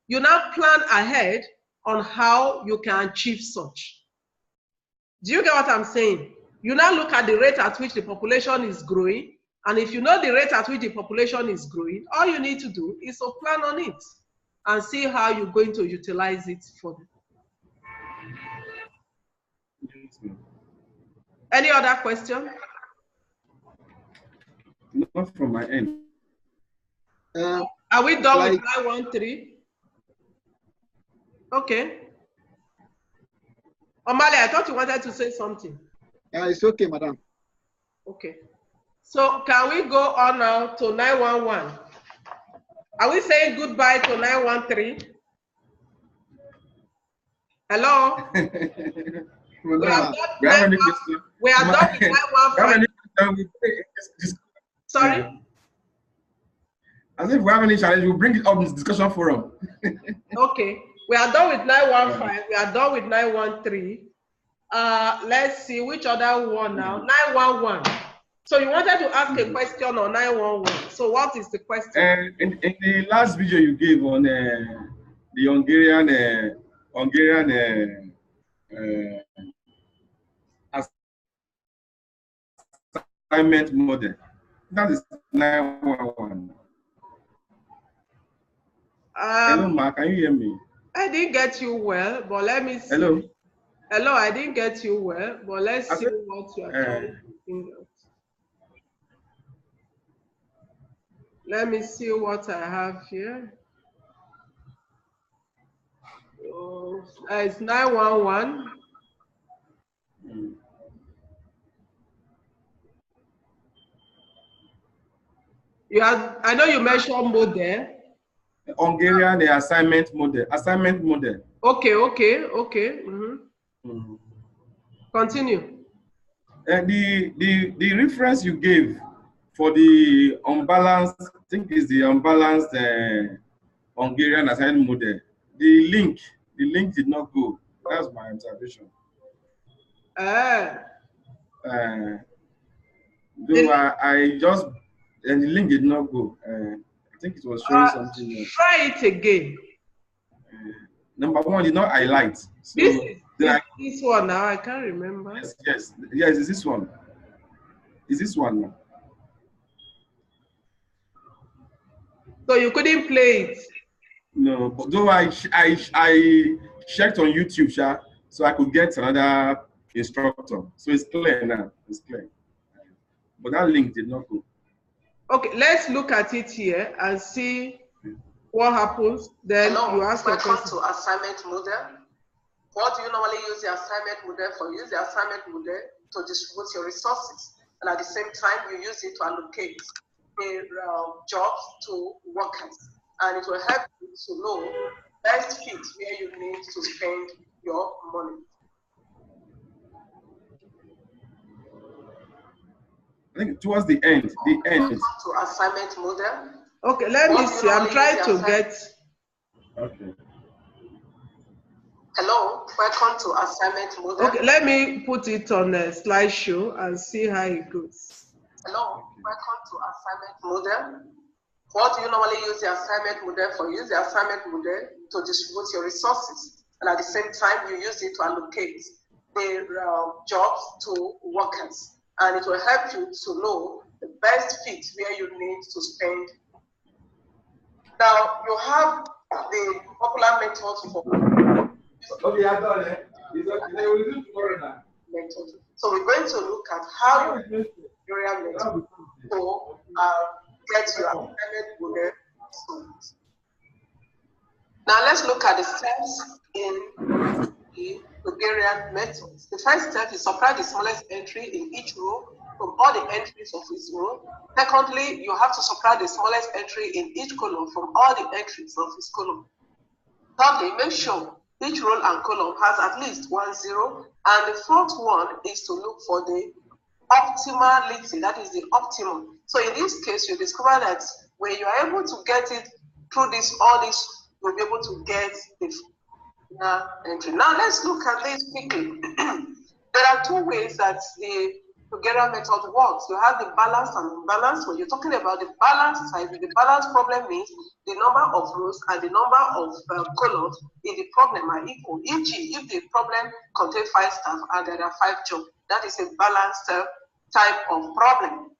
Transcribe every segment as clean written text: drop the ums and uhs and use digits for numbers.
you now plan ahead on how you can achieve such. Do you get what I'm saying? You now look at the rate at which the population is growing, and if you know the rate at which the population is growing, all you need to do is to plan on it and see how you're going to utilize it for them. Any other question? Not from my end. Are we done with 913? Okay. Omale, I thought you wanted to say something. It's okay, madam. Okay. So can we go on now to 911? Are we saying goodbye to 913? Hello? We are done with 915. Sorry? As if we have any challenge, we'll bring it up in this discussion forum. Okay. We are done with 915. We are done with 913. Let's see which other one now. 911. So you wanted to ask a question on 911. So what is the question? In the last video you gave on the Hungarian assignment model, that is 911. Hello, Mark, can you hear me? I didn't get you well, but let me see. Hello. Hello, I didn't get you well, but let's see what you are trying to find out. Let me see what I have here. Oh, it's 911. You have, I know you mentioned model. Hungarian assignment model. Assignment model. Okay. Continue. The reference you gave for the unbalanced, I think is the unbalanced Hungarian assignment model. The link did not go. That's my observation. Though I just, and the link did not go. I think it was showing something else. Try it again. Number one did not highlight. So this one now, I can't remember. Yes, is this one? Is this one now? So you couldn't play it? No, but though I checked on YouTube, so I could get another instructor. So it's clear now. It's clear. But that link did not go. Okay, let's look at it here and see what happens. Then you ask your question. Welcome to assignment model. What do you normally use the assignment model for? Use the assignment model to distribute your resources, and at the same time, you use it to allocate jobs to workers, and it will help you to know best fit where you need to spend your money. I think towards the end. Welcome to assignment model. Okay, let me see. I'm trying to get. Okay. Hello, welcome to assignment model. Okay, let me put it on a slideshow and see how it goes. Hello, welcome to assignment model. What do you normally use the assignment model for? Use the assignment model to distribute your resources, and at the same time, you use it to allocate the jobs to workers, and it will help you to know the best fit where you need to spend. Now, you have the popular methods for. Okay, I got it. So we're going to look at how you use the method to get your assignment model solved. Now let's look at the steps in the Hungarian method. The first step is supply the smallest entry in each row from all the entries of each row. Secondly, you have to supply the smallest entry in each column from all the entries of each column. Thirdly, make sure each row and column has at least 1 0, and the fourth one is to look for the optimality, that is the optimum. So in this case, you discover that when you are able to get it through all this, you'll be able to get the entry. Now let's look at this quickly. There are two ways that the Hungarian method works. You have the balanced and unbalanced. When you're talking about the balanced side, the balanced problem means the number of rows and the number of columns in the problem are equal. E.g., if the problem contains 5 staff and there are 5 jobs, that is a balanced type of problem.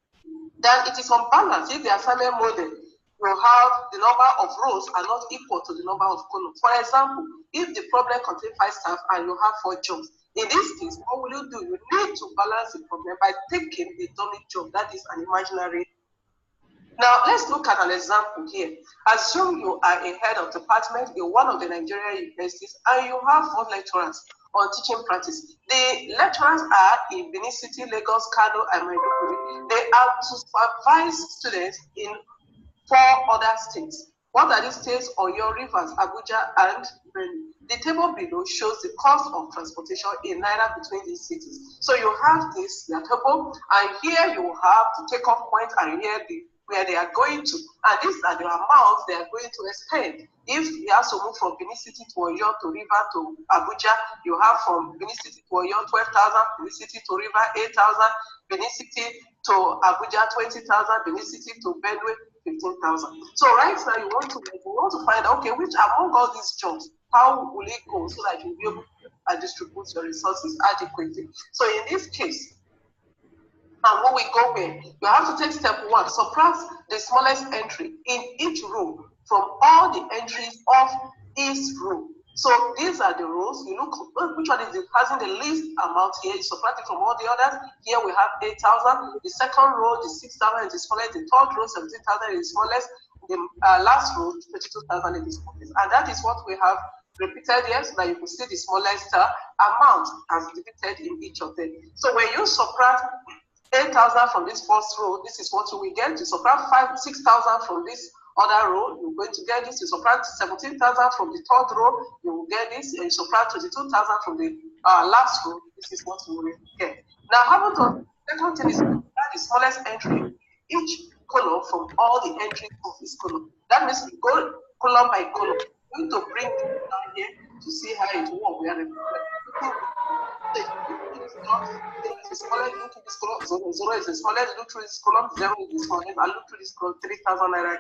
Then it is unbalanced if the assignment model will have the number of rows are not equal to the number of columns. For example, if the problem contains 5 staff and you have 4 jobs, in this case, what will you do? You need to balance the problem by taking a dummy job, that is an imaginary. Now, let's look at an example here. Assume you are a head of department in one of the Nigerian universities and you have 4 lecturers on teaching practice. The lecturers are in Benin City, Lagos, Kano, and Maiduguri. They are to supervise students in 4 other states. What are these states? Oyo, Rivers, Abuja, and Benin. The table below shows the cost of transportation in Naira between these cities. So you have this table, and here you have the takeoff point, and here where they are going to. And these are the amounts they are going to spend. If you have to move from Benin City to Oyo to River to Abuja, you have from Benin City to Oyo 12,000, Benin City to River 8,000, Benin City to Abuja 20,000, Benin City to Benue 15,000. So right now you want to find out, okay, which among all these jobs, how will it go so that you'll be able to distribute your resources adequately. So in this case, and when we go where, you have to take step 1, subtract the smallest entry in each row from all the entries of each row. So these are the rows. You look which one is having the least amount here. You subtract it from all the others. Here we have 8,000. The second row, the 6,000 is the smallest. The third row, 17,000 is the smallest. The last row, 22,000 is the smallest. And that is what we have repeated here, so that you can see the smallest amount as depicted in each of them. So when you subtract 8,000 from this first row, this is what you will get. To subtract 6,000 from this other row, you're going to get this. You subtract 17,000 from the third row, you will get this. And you subtract 22,000 from the last row, this is what you will get. Now, how about the second thing is the smallest entry each column from all the entries of this column. That means we go column by column. We're going to bring it down here to see how it works. We are the smallest, look to this column, 0 is the smallest, look through this column, 0 is the smallest, and look through this column, 3,000 naira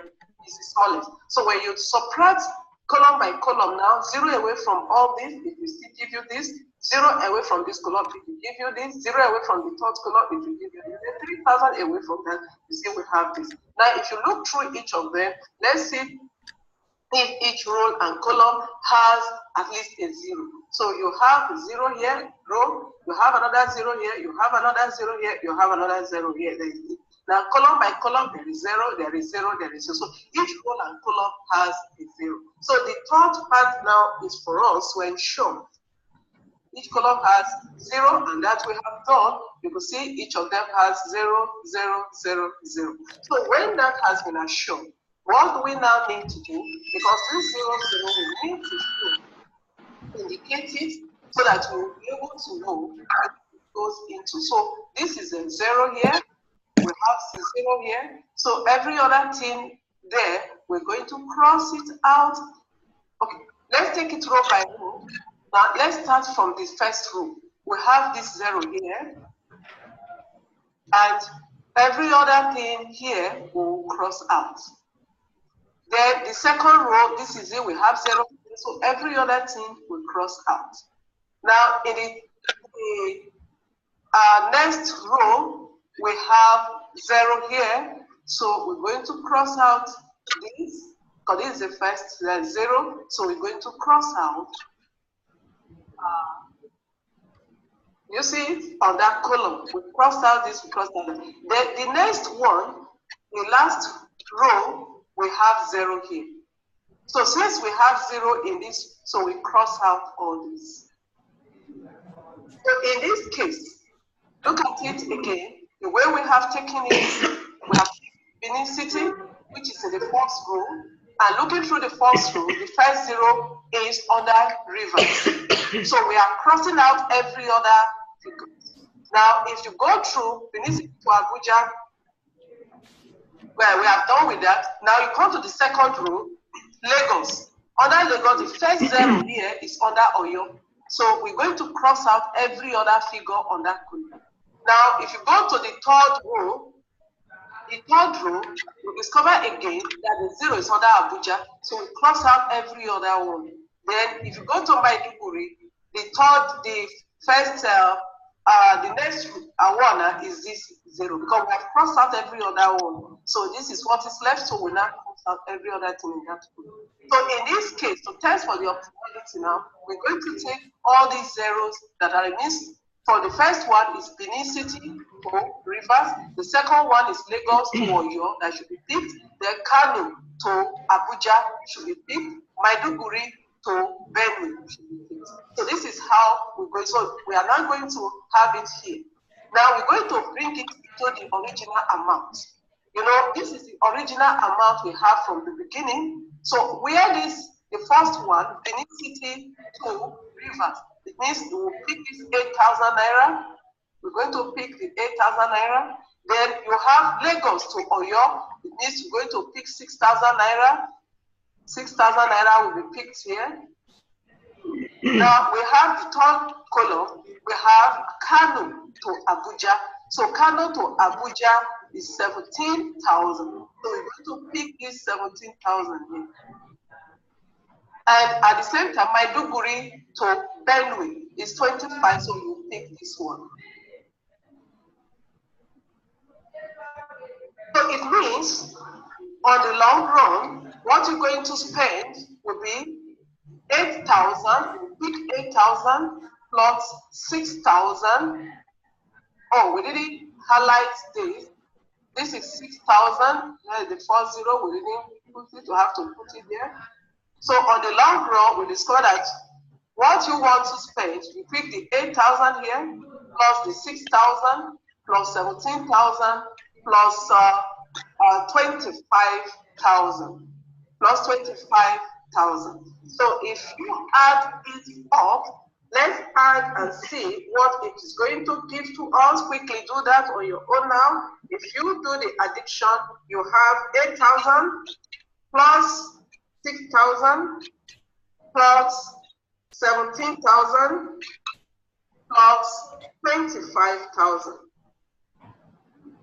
is the smallest. So when you subtract column by column now, 0 away from all this, it will still give you this, 0 away from this column, it will give you this, 0 away from the third column, it will give you this, 3,000 away from that, you see we have this. Now if you look through each of them, let's see if each row and column has at least a 0. So you have 0 here, row, you have another 0 here, you have another 0 here, you have another 0 here. Now column by column, there is 0, there is 0, there is 0. So each row and column has a 0. So the third part now is for us to ensure each column has 0, and that we have done. You can see each of them has 0, 0, 0, 0. So when that has been assured, what do we now need to do? Because this 0, 0, we need to indicate it so that we'll be able to know what it goes into. So this is a 0 here, we have the 0 here. So every other thing there, we're going to cross it out. Okay, let's take it row by row. Now let's start from the first row. We have this 0 here, and every other thing here will cross out. Then the second row, this is it, we have 0, so every other thing will cross out. Now in the next row, we have 0 here, so we're going to cross out this, because this is the first 0, so we're going to cross out. You see it on that column, we crossed out this, we crossed out that. Then the next one, the last row, we have 0 here. So since we have 0 in this, so we cross out all this. So in this case, look at it again. The way we have taken it, we have Benin City, which is in the first row, and looking through the first row, the first 0 is under River. So we are crossing out every other figure. Now, if you go through Benin City to Abuja, well, we are done with that. Now you come to the second row, Lagos. Under Lagos, the first 0 here is under Oyo. So we're going to cross out every other figure on that column. Now, if you go to the third row, you discover again that the 0 is under Abuja, so we cross out every other one. Then, if you go to Maiduguri, the next one is this 0, because we have crossed out every other one. So this is what is left, so we now cross out every other thing in that group. So in this case, to test for the optimality now, we're going to take all these zeros that are missed. For the first one is Benin City to Rivers. The second one is Lagos to Oyo, that should be picked. Then Kano to Abuja should be picked. Maiduguri to Benue should be picked. So this is how we're going. So we are not going to have it here. Now we're going to bring it to the original amount. You know, this is the original amount we have from the beginning. So where the first one, Benin City to Rivers, it means we will pick this 8,000 naira. We're going to pick the 8,000 naira. Then you have Lagos to Oyo. It means you're going to pick 6,000 naira. 6,000 naira will be picked here. Now we have the third column. We have Kano to Abuja. So Kano to Abuja is 17,000. So we're going to pick this 17,000 here. And at the same time, Maiduguri to Benue is 25, so you pick this one. So it means, on the long run, what you're going to spend will be 8,000, you pick 8,000 plus 6,000. Oh, we didn't highlight this. This is 6,000. Here is the first 0. We didn't put it. You have to put it there. So on the long run, we discover that what you want to spend, you pick the 8,000 here, plus the 6,000, plus 17,000, plus 25,000, plus 25,000. So if you add it up, let's add and see what it is going to give to us. Quickly do that on your own now. If you do the addition, you have 8,000 plus 6,000 plus 17,000 plus 25,000.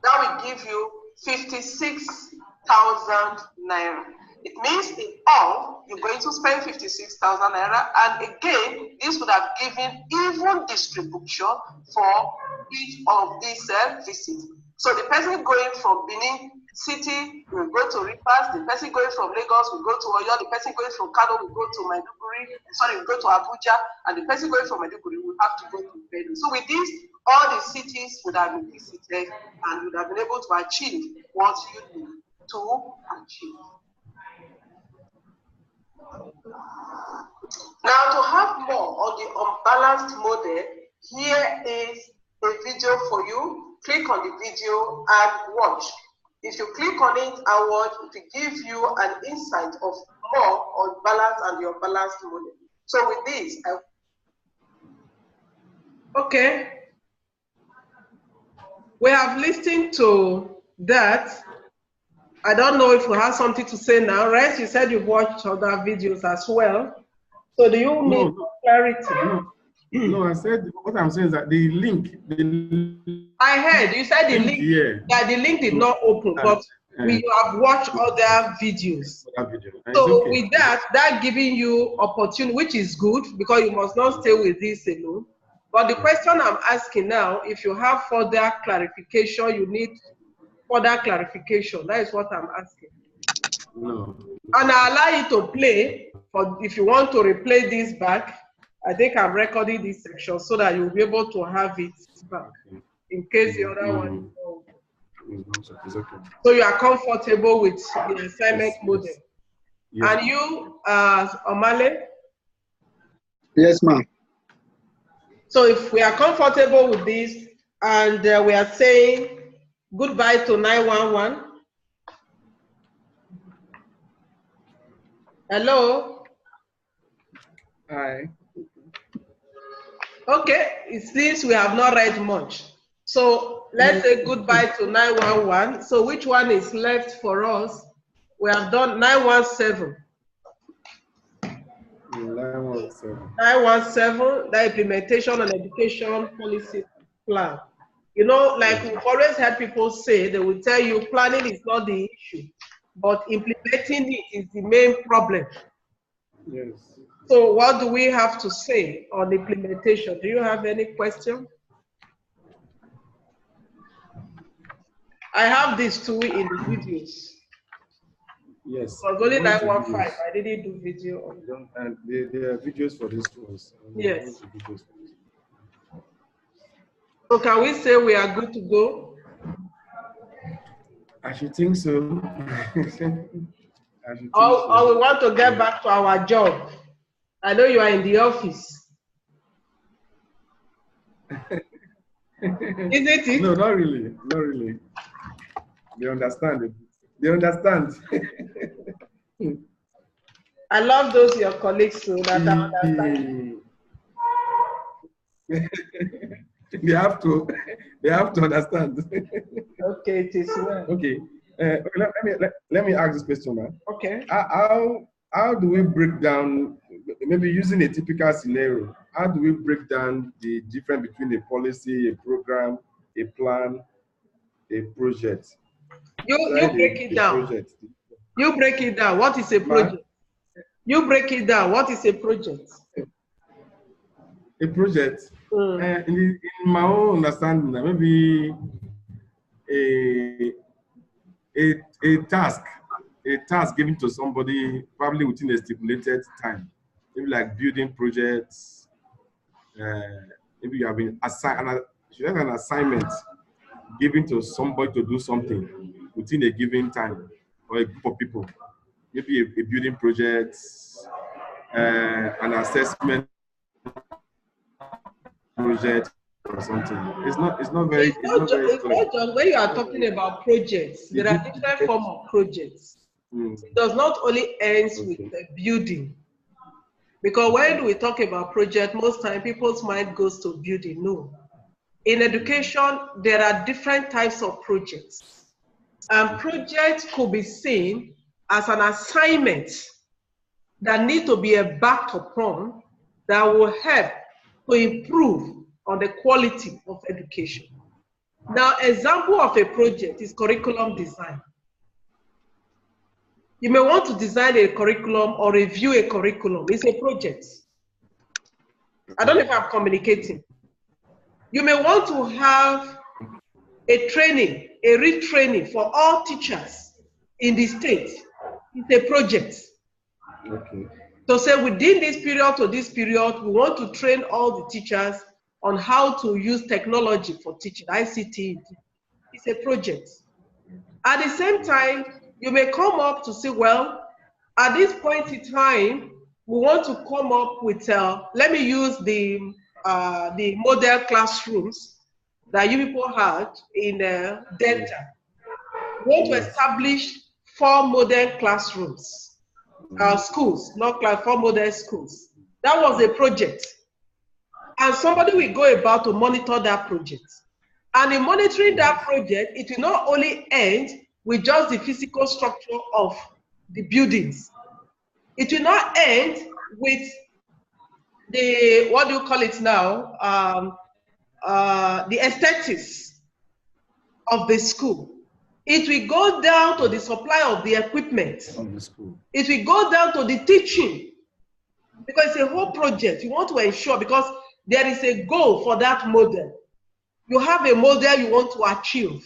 That will give you 56,000 naira. It means in all, you're going to spend 56,000 naira. And again, this would have given even distribution for each of these visits. So the person going from Benin City will go to Rivers, the person going from Lagos will go to Oyo, the person going from Kano will go to Maiduguri, will go to Abuja, and the person going from Maiduguri will have to go to Benue. So with this, all the cities would have been visited and would have been able to achieve what you need to achieve. Now, to have more on the unbalanced model, here is a video for you. Click on the video and watch. If you click on it and watch, it will give you an insight of more on balance and the unbalanced model. So with this, okay. We have listened to that. I don't know if you have something to say now. Rest, you said you've watched other videos as well. So do you need clarity? No, I said what I'm saying is that the link. I heard you said the link. Yeah, the link did not open, but we have watched other videos. So okay. With that giving you opportunity, which is good because you must not stay with this alone. But the question I'm asking now, if you have further clarification, you need further clarification. That is what I'm asking. No. And I allow you to play for if you want to replay this back. I think I'm recording this section so that you'll be able to have it back in case the other one is okay. So you are comfortable with the assignment model. Yes. And you, Omale? Yes, ma'am. So if we are comfortable with this and we are saying goodbye to 911. Hello? Hi. Okay, it seems we have not read much. So let's say goodbye to 911. So which one is left for us? We have done 917. 917. 917, the implementation and education policy plan. You know, like we've always heard people say, they will tell you planning is not the issue, but implementing it is the main problem. Yes. So what do we have to say on implementation? Do you have any question? I have these two in the videos. Yes. It was only 915. I didn't do video on them. And there are videos for these ones. Yes. So can we say we are good to go? I should think so. Or we want to get back to our job. I know you are in the office. Isn't it? No, not really. Not really. They understand it. They understand. I love those your colleagues so that I understand. They have to understand. Okay, it is well. Okay. Let me ask this question, man. Okay. How do we break down, maybe using a typical scenario, how do we break down the difference between a policy, a program, a plan, a project? You break it down. Project. You break it down. What is a project? You break it down. What is a project? A project. In my own understanding, maybe a task given to somebody probably within a stipulated time, maybe like building projects. Maybe you have been assigned an assignment given to somebody to do something within a given time or a group of people. Maybe a building project, an assessment project or something. It's not very. It's not just when you are talking about projects, there are different forms of projects. It does not only end with the building. Because when we talk about project, most time people's mind goes to building. No. In education, there are different types of projects. And projects could be seen as an assignment that need to be backed upon that will help to improve on the quality of education. Now, example of a project is curriculum design. You may want to design a curriculum or review a curriculum. It's a project. I don't know if I'm communicating. You may want to have a training, a retraining for all teachers in the state. It's a project. Okay. So say within this period to this period, we want to train all the teachers on how to use technology for teaching, ICT. It's a project. At the same time, you may come up to say, well, at this point in time, we want to come up with, let me use the model classrooms that you people had in Delta. We want to establish 4 model classrooms, schools, not class, 4 model schools. That was a project. And somebody will go about to monitor that project. And in monitoring that project, it will not only end with just the physical structure of the buildings. It will not end with the, what do you call it now? The aesthetics of the school. It will go down to the supply of the equipment. Of the school. It will go down to the teaching. Because it's a whole project. You want to ensure, because there is a goal for that model. You have a model you want to achieve.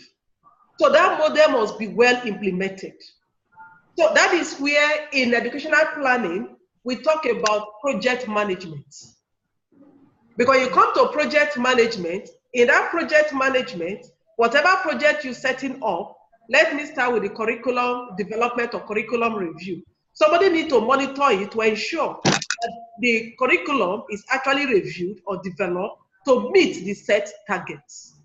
So that model must be well implemented. So that is where in educational planning, we talk about project management. Because you come to project management, in that project management, whatever project you're setting up, let me start with the curriculum development or curriculum review. Somebody needs to monitor it to ensure that the curriculum is actually reviewed or developed to meet the set targets.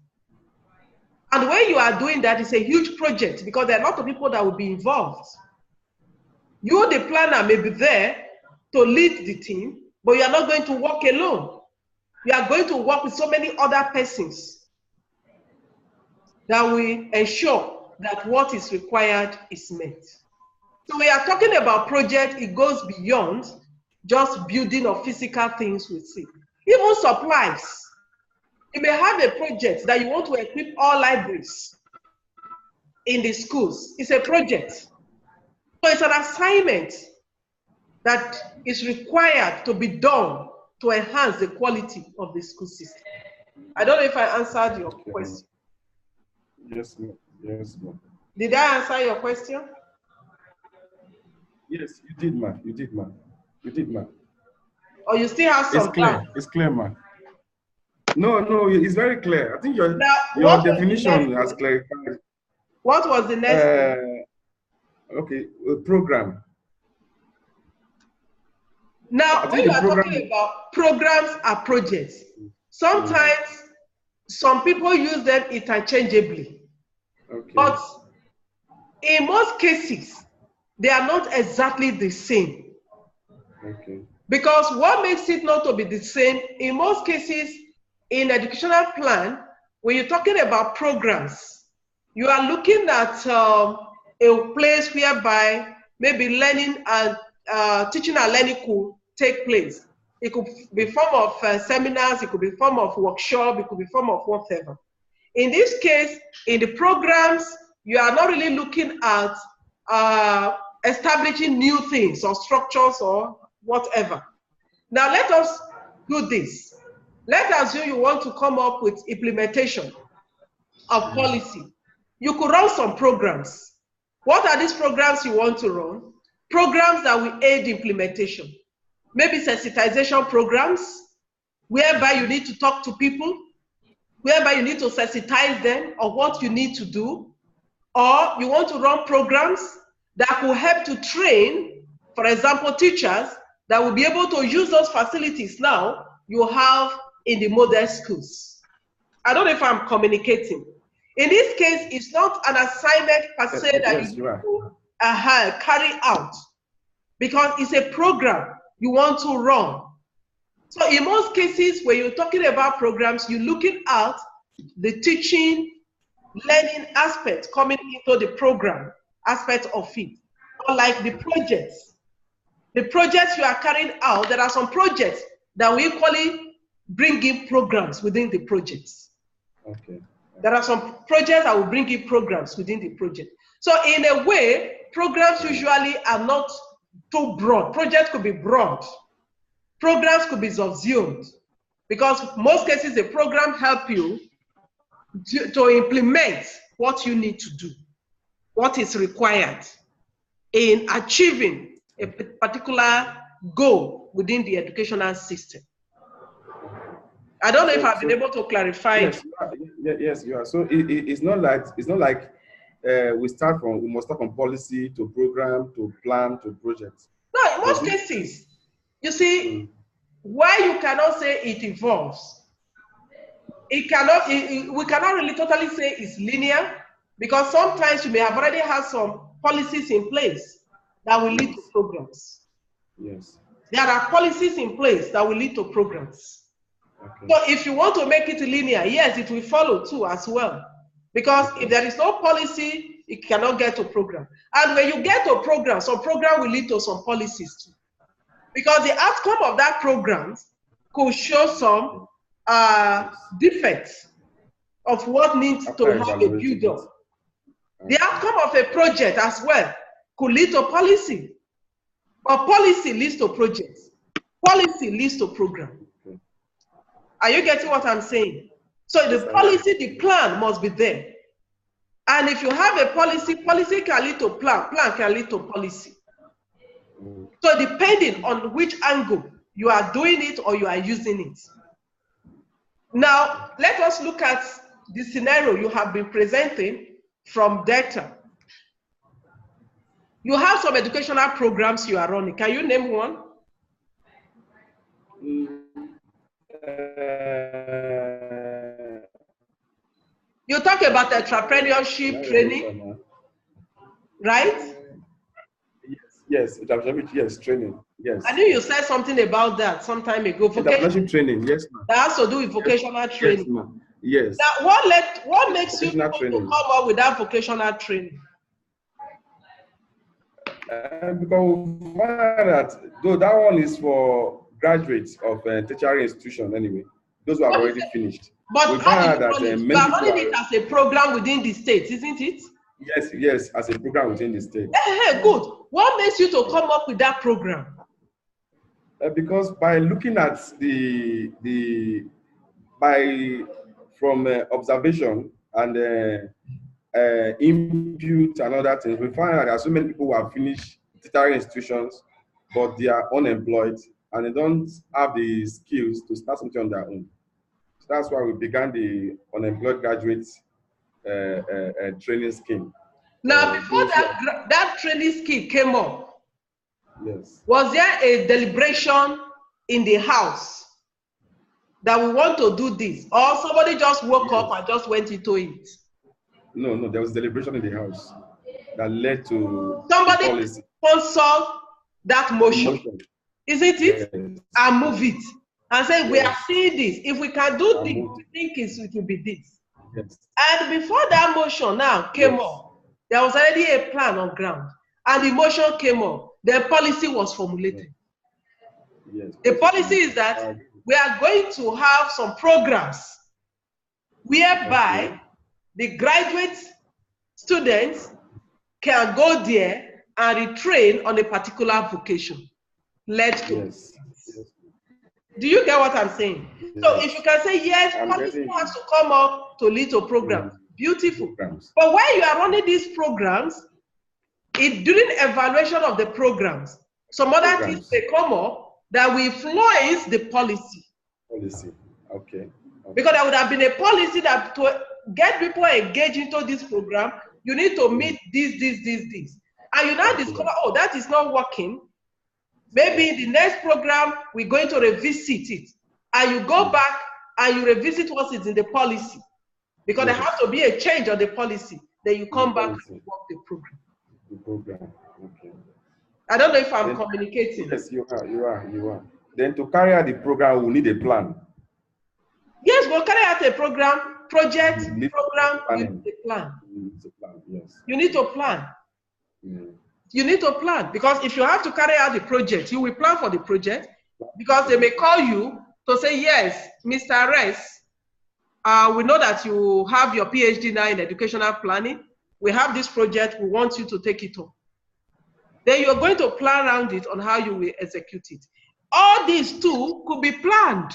And when you are doing that, it's a huge project because there are a lot of people that will be involved. You, the planner, may be there to lead the team, but you are not going to work alone. You are going to work with so many other persons that will ensure that what is required is met. So we are talking about project, it goes beyond just building of physical things we see. Even supplies. You may have a project that you want to equip all libraries in the schools. It's a project. So it's an assignment that is required to be done to enhance the quality of the school system. I don't know if I answered your question. Yes, ma'am. Yes, ma'am. Did I answer your question? Yes, you did, ma'am. You did, ma'am. You did, ma'am. Or you still have some It's clear. doubt? It's clear, ma'am. No, no, it's very clear. I think your definition has clarified. What was the next one? Okay, a program. Now, when you are talking about programs or projects, sometimes some people use them interchangeably. Okay. But in most cases, they are not exactly the same. Okay. Because what makes it not to be the same, in most cases, in educational plan, when you're talking about programs, you are looking at a place whereby maybe learning and teaching and learning could take place. It could be form of seminars, it could be form of workshop, it could be form of whatever. In this case, in the programs, you are not really looking at establishing new things or structures or whatever. Now let us do this. Let's assume you want to come up with implementation of policy. You could run some programs. What are these programs you want to run? Programs that will aid implementation. Maybe sensitization programs, whereby you need to talk to people, whereby you need to sensitize them of what you need to do. Or you want to run programs that will help to train, for example, teachers that will be able to use those facilities now you have in the model schools. I don't know if I'm communicating. In this case, it's not an assignment per se that you need to carry out, because it's a program you want to run. So in most cases, when you're talking about programs, you're looking at the teaching, learning aspect coming into the program aspect of it. Like the projects you are carrying out, there are some projects that we equally bring in programs within the projects. Okay. There are some projects that will bring in programs within the project. So in a way, programs usually are not too broad. Projects could be broad. Programs could be subsumed, because most cases the program help you to implement what you need to do, what is required in achieving a particular goal within the educational system. I don't know if I've been able to clarify. Yes, you are. So it's not like we must start from policy to program to plan to project. No, in most cases, you see, why you cannot say it evolves. We cannot really totally say it's linear, because sometimes you may have already had some policies in place that will lead to programs. Yes. There are policies in place that will lead to programs. Okay. So if you want to make it linear, yes, it will follow too as well. Because if there is no policy, it cannot get to program. And when you get to program, some program will lead to some policies too. Because the outcome of that program could show some defects of what needs to have a build-up. The outcome of a project as well could lead to policy. But policy leads to projects. Policy leads to program. Are you getting what I'm saying? So the policy, the plan must be there. And if you have a policy, policy can lead to plan, plan can lead to policy. So depending on which angle you are doing it or you are using it. Now, let us look at the scenario you have been presenting from data. You have some educational programs you are running. Can you name one? You talk about entrepreneurship training, right? Yes, yes, training. Yes. I knew you said something about that some time ago. Entrepreneurship training, yes, ma'am. That has to do with vocational training. Yes, ma'am. Yes. Now, what makes you want to come up with that vocational training? Because we find that though that one is for graduates of tertiary institution anyway, those who have already finished. But we how find do you out run that it? You many are people running it as a program within the state, isn't it? yes, as a program within the state. Hey, good. What makes you to come up with that program? Because by looking at from observation and input and other things, we find that there are so many people who have finished tertiary institutions, but they are unemployed and they don't have the skills to start something on their own. So that's why we began the unemployed graduates training scheme. Now, before that training scheme came up, yes, was there a deliberation in the house that we want to do this, or somebody just woke up and just went into it? No, there was deliberation in the house that led to somebody policy. Sponsor that motion, isn't it? Yes. And move it and say, yes. We are seeing this. If we can do this, we think it will be this. Yes. And before that motion now came up, there was already a plan on ground. And the motion came up. The policy was formulated. Yes. The policy is that we are going to have some programs whereby the graduate students can go there and retrain on a particular vocation. Led to. Yes. Do you get what I'm saying? Yes. So if you can say, yes, policy has to come up to lead to programs. Beautiful. But when you are running these programs, during evaluation of the programs, some other things may come up that will influence the policy. Okay. Because there would have been a policy that to get people engaged into this program, you need to meet this. And you now discover, oh, that is not working. Maybe in the next program, we're going to revisit it. And you go back and you revisit what is in the policy. Because there has to be a change of the policy. Then you come back and work the program. Okay. I don't know if I'm communicating. Yes, you are. Then to carry out the program, we need a plan. Yes, we'll carry out a program, project, program, you need a plan. Yes. You need to plan. You need to plan, because if you have to carry out the project, you will plan for the project, because they may call you to say, yes, Mr. Ress, we know that you have your PhD now in educational planning. We have this project, we want you to take it on. Then you're going to plan around it on how you will execute it. All these too could be planned.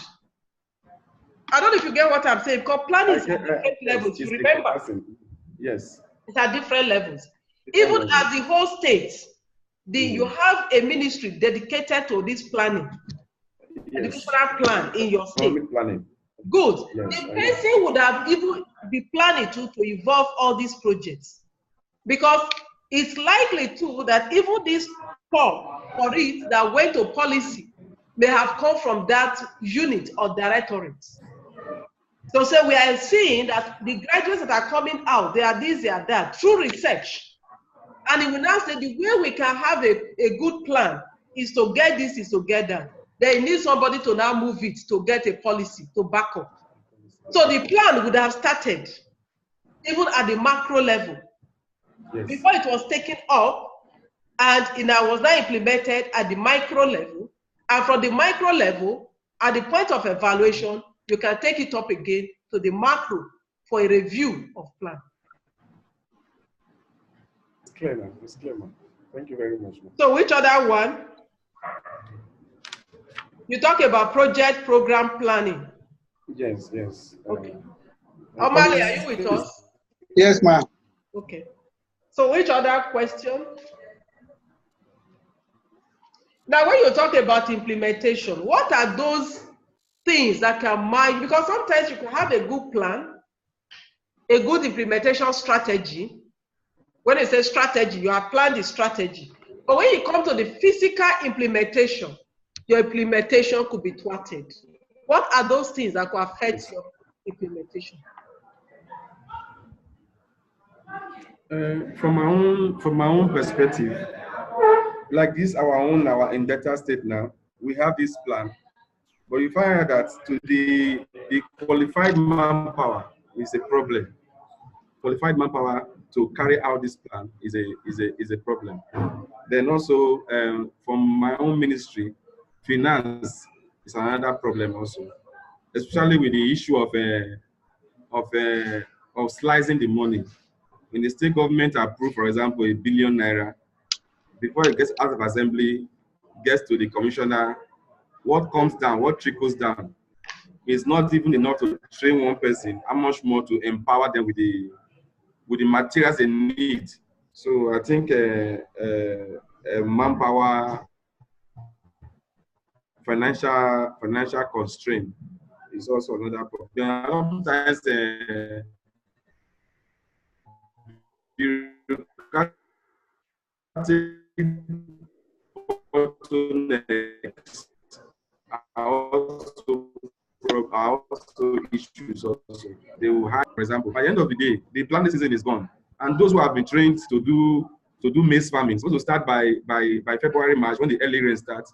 I don't know if you get what I'm saying, because planning is at different levels. You remember? Yes. It's at different levels. Even as the whole state, you have a ministry dedicated to this planning, educational plan in your state. Planning. Good. Yes, the person would have even be planning to evolve all these projects, because it's likely too that even this call for it that went to policy may have come from that unit or directorate. So say we are seeing that the graduates that are coming out, they are this, they are that, through research. And it will now say the way we can have a good plan is to get this, is to get that. They need somebody to now move it to get a policy to back up. So the plan would have started even at the macro level before it was taken up, and it was now implemented at the micro level. And from the micro level, at the point of evaluation, you can take it up again to the macro for a review of plan. It's clear now. Thank you very much. So which other one? You talk about project program planning. Yes. Okay. Omali, are you with us? Yes, ma'am. Okay. So which other question? Now, when you talk about implementation, what are those things that can mind? Because sometimes you can have a good plan, a good implementation strategy. When you say strategy, you have planned the strategy. But when you come to the physical implementation, your implementation could be thwarted. What are those things that could affect your implementation? From my own perspective, like this, our in data state now, we have this plan, but you find out that to the qualified manpower is a problem. Qualified manpower to carry out this plan is a problem. Then also from my own ministry, finance is another problem also. especially with the issue of slicing the money. When the state government approve, for example, ₦1 billion, before it gets out of assembly, gets to the commissioner, what comes down, what trickles down, is not even enough to train one person. How much more to empower them with the materials they need? So I think manpower, financial constraint is also another problem. Sometimes bureaucratic bottlenecks are also issues also. They will have, for example, by the end of the day, the planting season is gone. And those who have been trained to do maize farming, supposed to start by February, March, when the early rain starts.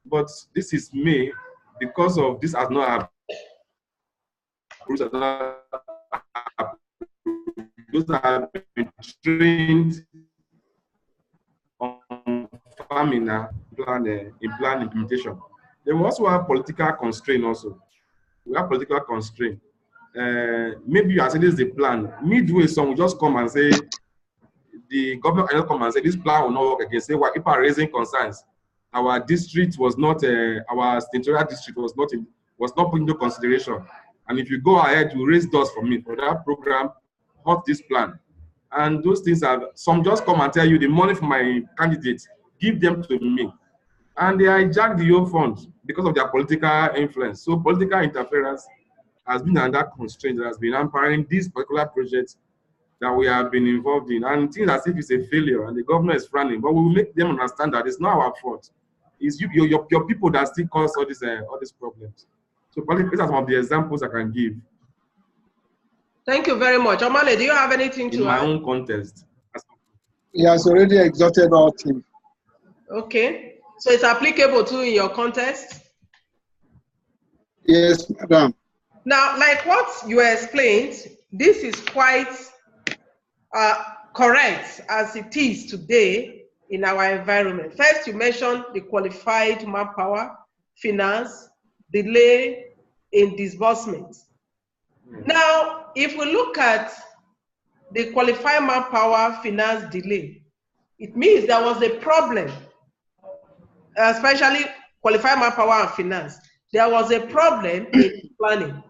But this is May, because of this has not happened. Those have been trained on farming and plan implementation. They will also have political constraint also. We have political constraint. Maybe you are saying this is the plan. Midway, some will just come and say, the government will come and say, this plan will not work again. Say, why people are raising concerns. Our district was not, our senatorial district was not put into consideration. And if you go ahead, you raise doors for me for that program, halt this plan. And those things are, some just come and tell you the money for my candidates, give them to me. And they hijack the whole fund because of their political influence. So political interference has been under constraint that has been hampering these particular projects that we have been involved in. And things as if it's a failure and the government is frowning, but we will make them understand that it's not our fault. It's your people that still cause all these problems. So these are some of the examples I can give. Thank you very much. Omale, do you have anything to add? In my own context. He has already exhausted our team. Okay. So it's applicable to in your context? Yes, madam. Now, like what you explained, this is quite correct as it is today in our environment. First, you mentioned the qualified manpower, finance, delay in disbursement. Now, if we look at the qualified manpower, finance, delay, it means there was a problem, especially qualified manpower and finance. There was a problem in planning.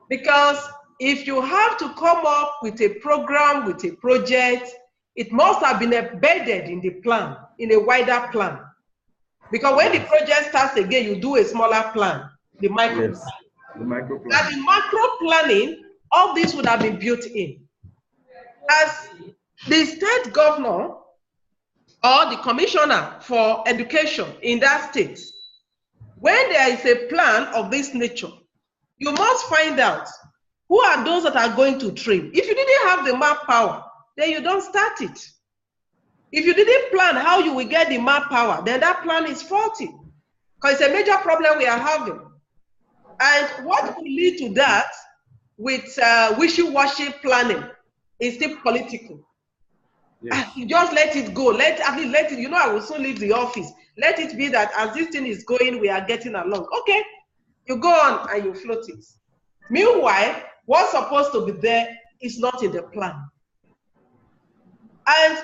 Because if you have to come up with a program, with a project, it must have been embedded in the plan, in a wider plan. Because when the project starts again, you do a smaller plan, the micro plan. The micro plan. Now, the macro planning, all this would have been built in. As the state governor or the commissioner for education in that state, when there is a plan of this nature, you must find out who are those that are going to train. If you didn't have the manpower, then you don't start it. If you didn't plan how you will get the manpower, then that plan is faulty. Because it's a major problem we are having. And what will lead to that with wishy-washy planning is still political. Yes. Just let it go. Let it, you know, I will soon leave the office. Let it be that as this thing is going, we are getting along. Okay, you go on and you float it. Meanwhile, what's supposed to be there is not in the plan. And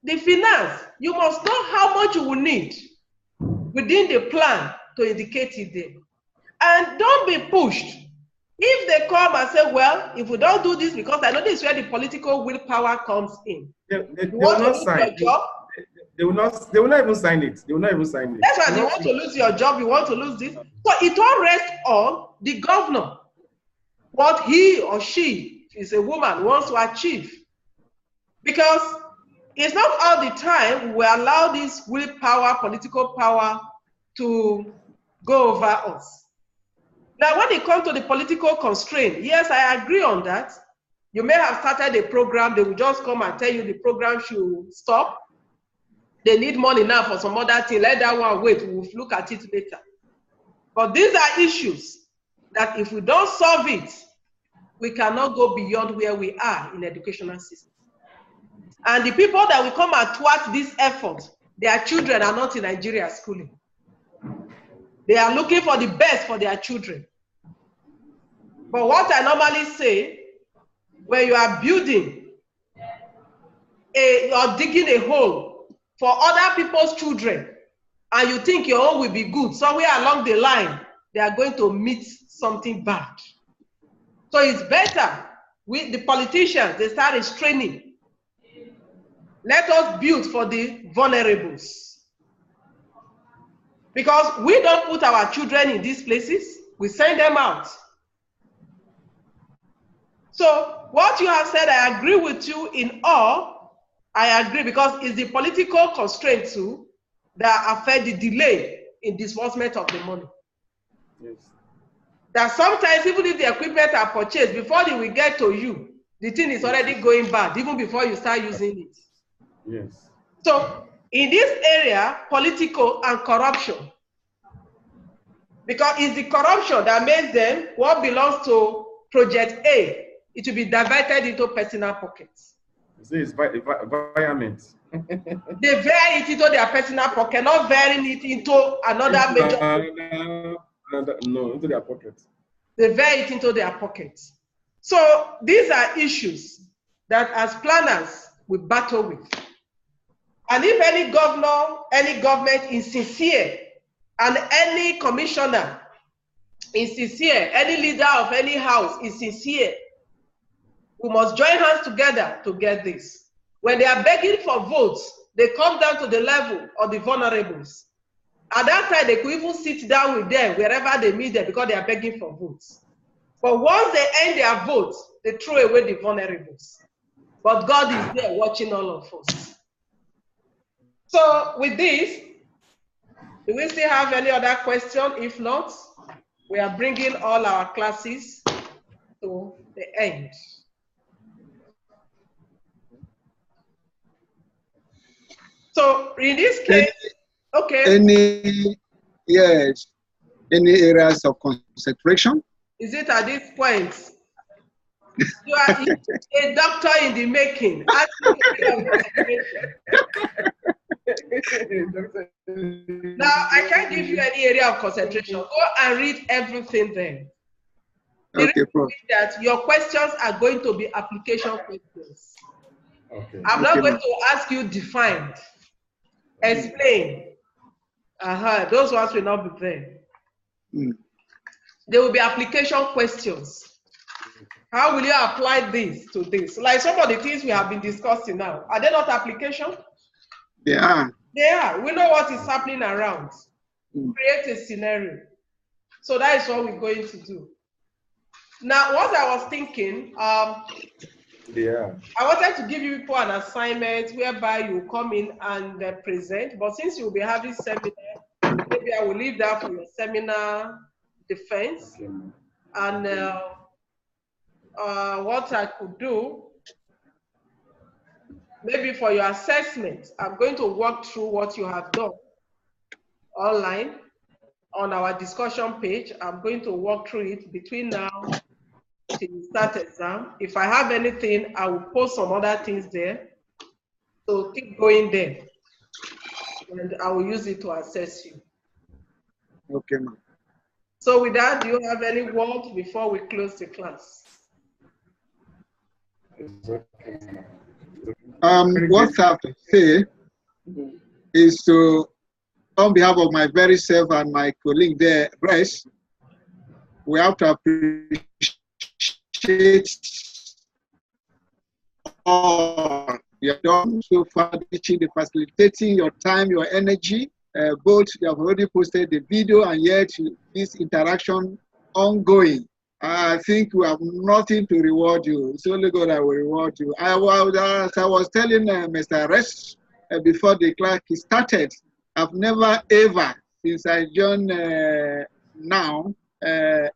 the finance, you must know how much you will need within the plan to indicate it there. And don't be pushed. If they come and say, well, if we don't do this, because I know this is where the political willpower comes in. They will not sign. They will not even sign it. They will not even sign it. That's why you want to lose your job, you want to lose this. So it all rests on the governor. What he or she, if it's a woman, wants to achieve. Because it's not all the time we allow this willpower, political power to go over us. Now, when it comes to the political constraint, yes, I agree on that. You may have started a program, they will just come and tell you the program should stop. They need money now for some other thing. Let that one wait, we'll look at it later. But these are issues that if we don't solve it, we cannot go beyond where we are in educational system. And the people that will come and thwart this effort, their children are not in Nigeria schooling. They are looking for the best for their children. But what I normally say, when you are building, or digging a hole for other people's children, and you think your own will be good, somewhere along the line, they are going to meet something bad. So it's better with the politicians, they start restraining. Let us build for the vulnerables. Because we don't put our children in these places, we send them out. So what you have said, I agree with you in all. I agree, because it's the political constraint too that affect the delay in disbursement of the money. Yes. That sometimes even if the equipment are purchased, before they will get to you, the thing is already going bad, even before you start using it. Yes. So in this area, political and corruption, because it's the corruption that makes them what belongs to Project A, it will be diverted into personal pockets. So it's environment. They vary it into their personal pocket, not varying it into another major. No, into their pockets. They vary it into their pockets. So these are issues that as planners we battle with. And if any governor, any government is sincere, and any commissioner is sincere, any leader of any house is sincere, we must join hands together to get this. When they are begging for votes, they come down to the level of the vulnerables. At that time, they could even sit down with them wherever they meet them because they are begging for votes. But once they end their votes, they throw away the vulnerables. But God is there watching all of us. So with this, do we still have any other question? If not, we are bringing all our classes to the end. So in this case, okay. Any areas of concentration? Is it at this point? You are a doctor in the making. Now, I can't give you any area of concentration. Go and read everything there. Okay, Prof. That your questions are going to be application questions. Okay. I'm not going to ask you defined, explain. Those ones will not be there. There will be application questions. How will you apply this to this? Like some of the things we have been discussing now, are they not application? They are. They are. We know what is happening around. Create a scenario. So that is what we're going to do. Now, what I was thinking, I wanted to give you people an assignment whereby you come in and present, but since you'll be having seminar, maybe I will leave that for your seminar defense. Okay. And what I could do, maybe for your assessment, I'm going to walk through what you have done online on our discussion page. I'm going to walk through it between now till you start exam. If I have anything, I will post some other things there. So keep going there. And I will use it to assess you. Okay, ma'am. So with that, do you have any words before we close the class? What I have to say is to, on behalf of my very self and my colleague there, Bryce, we have to appreciate all you have done so far, teaching, facilitating your time, your energy. Both you have already posted the video, and yet this interaction ongoing. I think we have nothing to reward you. It's only God that will reward you. As I was telling Mr. Resch before the class started, I've never ever, since I joined now,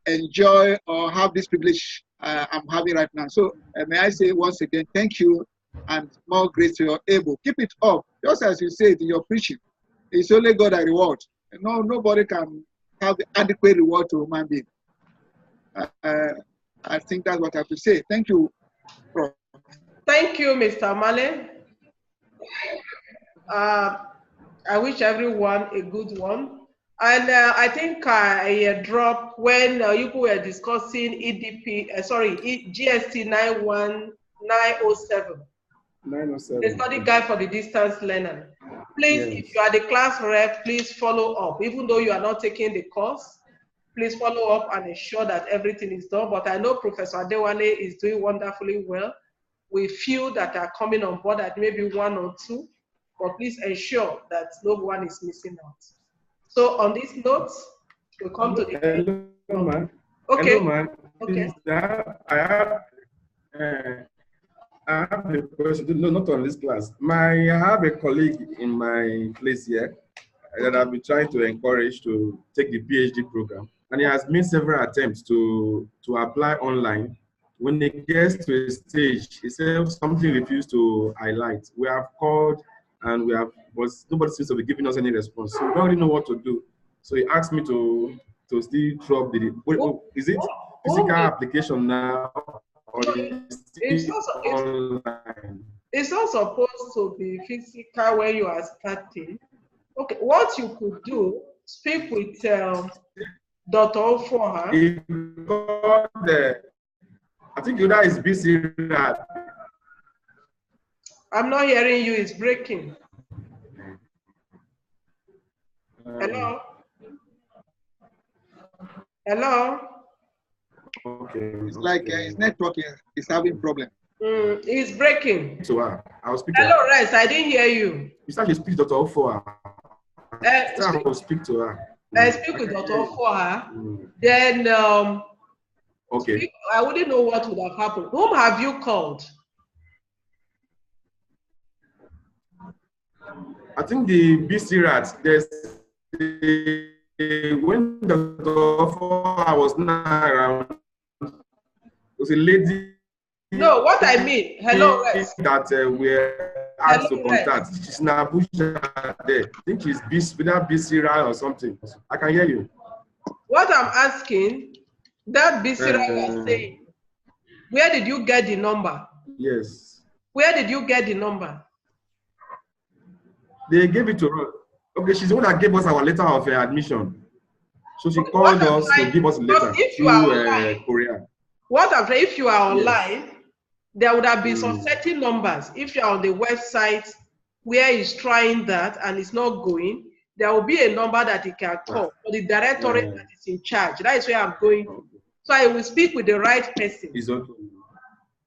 enjoy or have this privilege I'm having right now. So may I say once again, thank you, and more grace to your able. Keep it up, just as you said in your preaching. It's only God that reward. No, nobody can have the adequate reward to a human being. I think that's what I have to say. Thank you, Prof. Thank you, Mr. Male. I wish everyone a good one. And I think I dropped when you were discussing EDP, GST 91907. 907. The study guide for the distance learner. Please, Yes. if you are the class rep, please follow up. Even though you are not taking the course, please follow up and ensure that everything is done. But I know Professor Adewale is doing wonderfully well. We few that are coming on board at maybe 1 or 2, but please ensure that no one is missing out. So on this note, we come to the end. Hello, man. Okay. Hello, man. Okay. I have a question, no, not on this class. I have a colleague in my place here that I've been trying to encourage to take the PhD program. And he has made several attempts to apply online. When he gets to a stage, he says something refused to highlight. We have called and but nobody seems to be giving us any response. So we don't really know what to do. So he asked me to still drop the, is it physical application now? Or It's not supposed to be physical when you are starting. Okay, what you could do, speak with Dr. Ofoha. I think that is busy. I'm not hearing you, it's breaking. Hello? Hello? Okay. It's like his network is having problem. It's breaking. So I'll speak. Hello, Rest. I didn't hear you. You start to speak to Dr. Ofoha. I'll speak to her. Speak with Dr. Ofoha. Then okay. I wouldn't know what would have happened. Whom have you called? I think the BC rats. When Dr. Ofoha was not around, there was a lady. No, what I mean, hello, Rex. That we're asked to contact. She's in Abuja there. I think she's without BC rat or something. I can hear you. What I'm asking, that BC rat was saying, where did you get the number? Yes. Where did you get the number? They gave it to her. Okay, she's the one that gave us our letter of admission. So she called us to give us a letter through Korea. What I'm saying, if you are online, there would have been some certain numbers. If you're on the website where he's trying that and it's not going, there will be a number that he can call for the directorate that is in charge. That is where I'm going to. So I will speak with the right person. It's okay.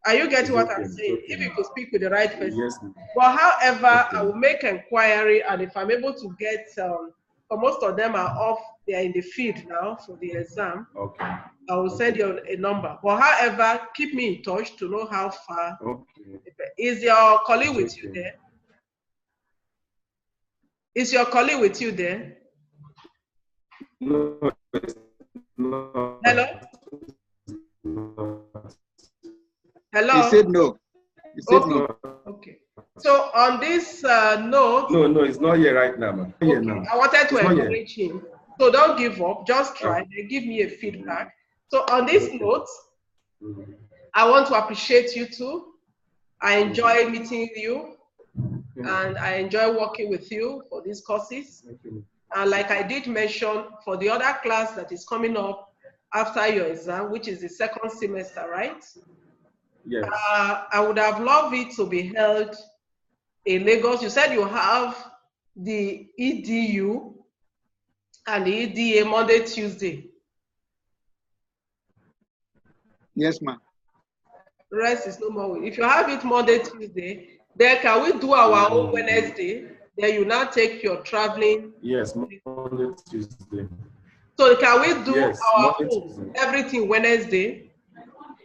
Are you getting what I'm saying? Okay. If you could speak with the right person. Yes. But however, I will make inquiry, and if I'm able to get, for most of them are off, they are in the field now for the exam. Okay. I will send you a number. But however, keep me in touch to know how far. Okay. Is your colleague with you there? Is your colleague with you there? No. Hello? Hello? He said no. He said no. Okay. So on this note. No, it's not here right now, man. Okay. Now. I wanted to encourage him. So don't give up. Just try. They give me a feedback. So on this note, I want to appreciate you too. I enjoy meeting you, and I enjoy working with you for these courses. And like I did mention, for the other class that is coming up after your exam, which is the second semester, right? Yes. I would have loved it to be held in Lagos. You said you have the EDU and the EDA Monday, Tuesday. Yes, ma'am. Rest is no more. If you have it Monday, Tuesday, then can we do our own Wednesday? Then you now take your traveling. Yes, Monday, Tuesday. So can we do our Monday, own everything Wednesday?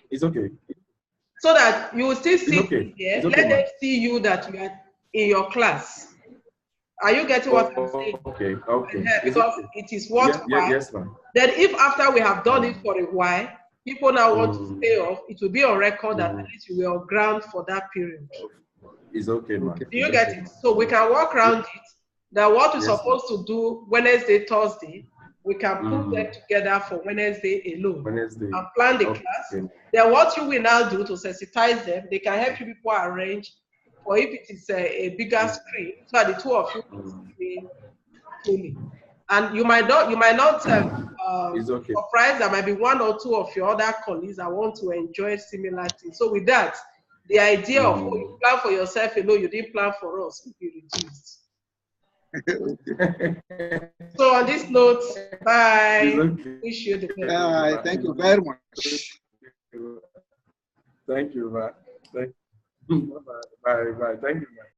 It's okay. So that you will still see here. Okay, let them see you that you are in your class. Are you getting what I'm saying? Okay. Because it is worthwhile. Yes, ma'am. Then if after we have done it for a while, people now want to stay off, it will be on record that at least we were on ground for that period. It's okay, ma'am. Do you get it? So we can work around it. That what we're supposed to do Wednesday, Thursday, we can put them together for Wednesday alone. Wednesday. And plan the class. Then what you will now do to sensitize them, they can help you people arrange, or if it is a bigger screen, so that the two of you can see fully. And you might not It's okay. surprised there might be one or two of your other colleagues that want to enjoy similar things. So with that, the idea of you plan for yourself alone, you didn't plan for us, will be reduced. So on this note, bye. Okay. Wish you the best. Thank you very much. Thank you, bye. Bye. Bye. Thank you, man.